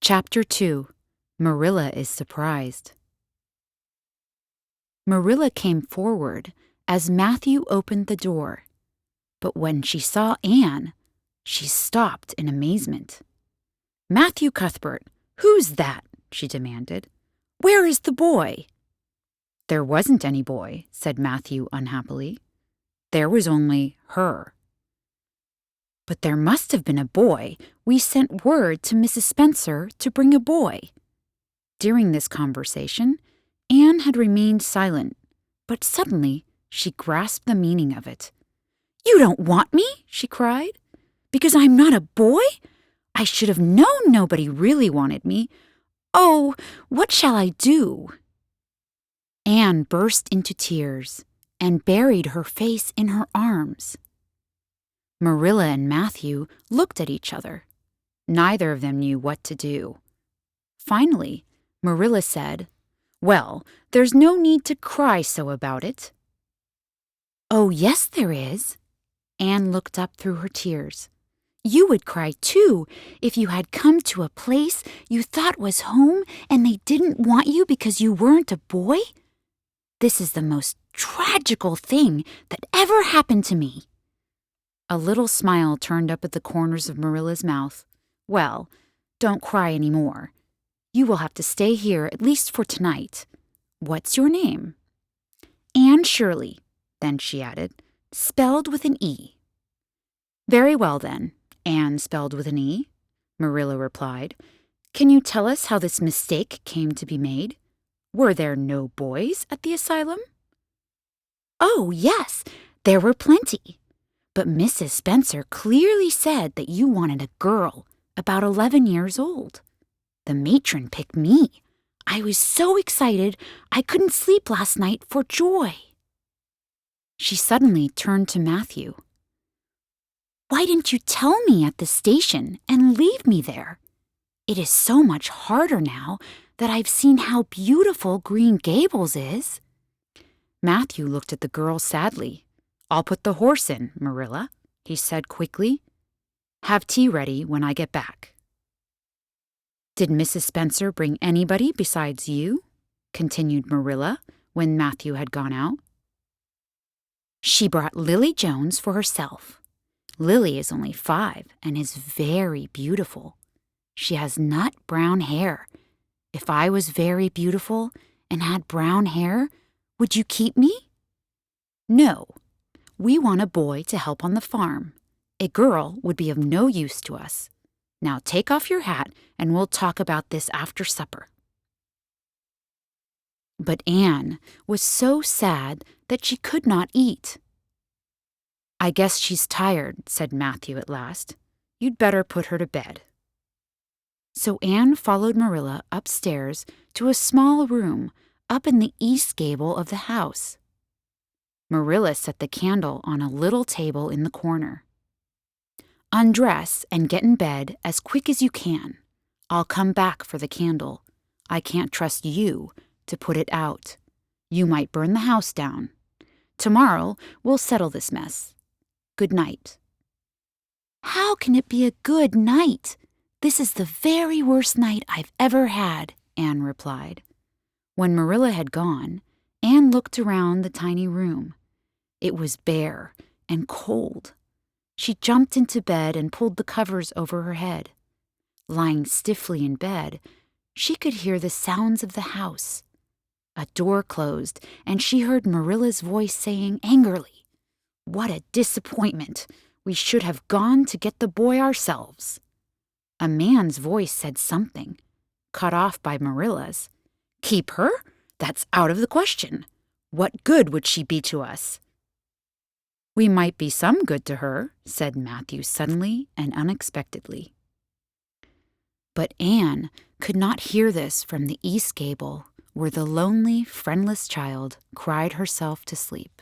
Chapter 2. Marilla is Surprised. Marilla came forward as Matthew opened the door, but when she saw Anne, she stopped in amazement. "Matthew Cuthbert, who's that?" she demanded. "Where is the boy?" "There wasn't any boy," said Matthew unhappily. "There was only her." "But there must have been a boy. We sent word to Mrs. Spencer to bring a boy." During this conversation, Anne had remained silent, but suddenly she grasped the meaning of it. "You don't want me?" she cried. "Because I'm not a boy? I should have known nobody really wanted me. Oh, what shall I do?" Anne burst into tears and buried her face in her arms. Marilla and Matthew looked at each other. Neither of them knew what to do. Finally, Marilla said, "Well, there's no need to cry so about it." "Oh, yes, there is." Anne looked up through her tears. "You would cry, too, if you had come to a place you thought was home and they didn't want you because you weren't a boy. This is the most tragical thing that ever happened to me." A little smile turned up at the corners of Marilla's mouth. "Well, don't cry any more. You will have to stay here at least for tonight. What's your name?" "Anne Shirley," then she added, "spelled with an E." "Very well, then, Anne spelled with an E," Marilla replied. "Can you tell us how this mistake came to be made? Were there no boys at the asylum?" "Oh, yes, there were plenty. But Mrs. Spencer clearly said that you wanted a girl about 11 years old. The matron picked me. I was so excited I couldn't sleep last night for joy." She suddenly turned to Matthew. "Why didn't you tell me at the station and leave me there? It is so much harder now that I've seen how beautiful Green Gables is." Matthew looked at the girl sadly. "I'll put the horse in, Marilla," he said quickly. "Have tea ready when I get back." "Did Mrs. Spencer bring anybody besides you?" continued Marilla when Matthew had gone out. "She brought Lily Jones for herself. Lily is only 5 and is very beautiful. She has nut brown hair. If I was very beautiful and had brown hair, would you keep me?" "No. We want a boy to help on the farm. A girl would be of no use to us. Now take off your hat and we'll talk about this after supper." But Anne was so sad that she could not eat. "I guess she's tired," said Matthew at last. "You'd better put her to bed." So Anne followed Marilla upstairs to a small room up in the east gable of the house. Marilla set the candle on a little table in the corner. "Undress and get in bed as quick as you can. I'll come back for the candle. I can't trust you to put it out. You might burn the house down. Tomorrow we'll settle this mess. Good night." "How can it be a good night? This is the very worst night I've ever had," Anne replied. When Marilla had gone, Anne looked around the tiny room. It was bare and cold. She jumped into bed and pulled the covers over her head. Lying stiffly in bed, she could hear the sounds of the house. A door closed, and she heard Marilla's voice saying angrily, "What a disappointment! We should have gone to get the boy ourselves." A man's voice said something, cut off by Marilla's. "Keep her? That's out of the question. What good would she be to us?" "We might be some good to her," said Matthew suddenly and unexpectedly. But Anne could not hear this from the east gable, where the lonely, friendless child cried herself to sleep.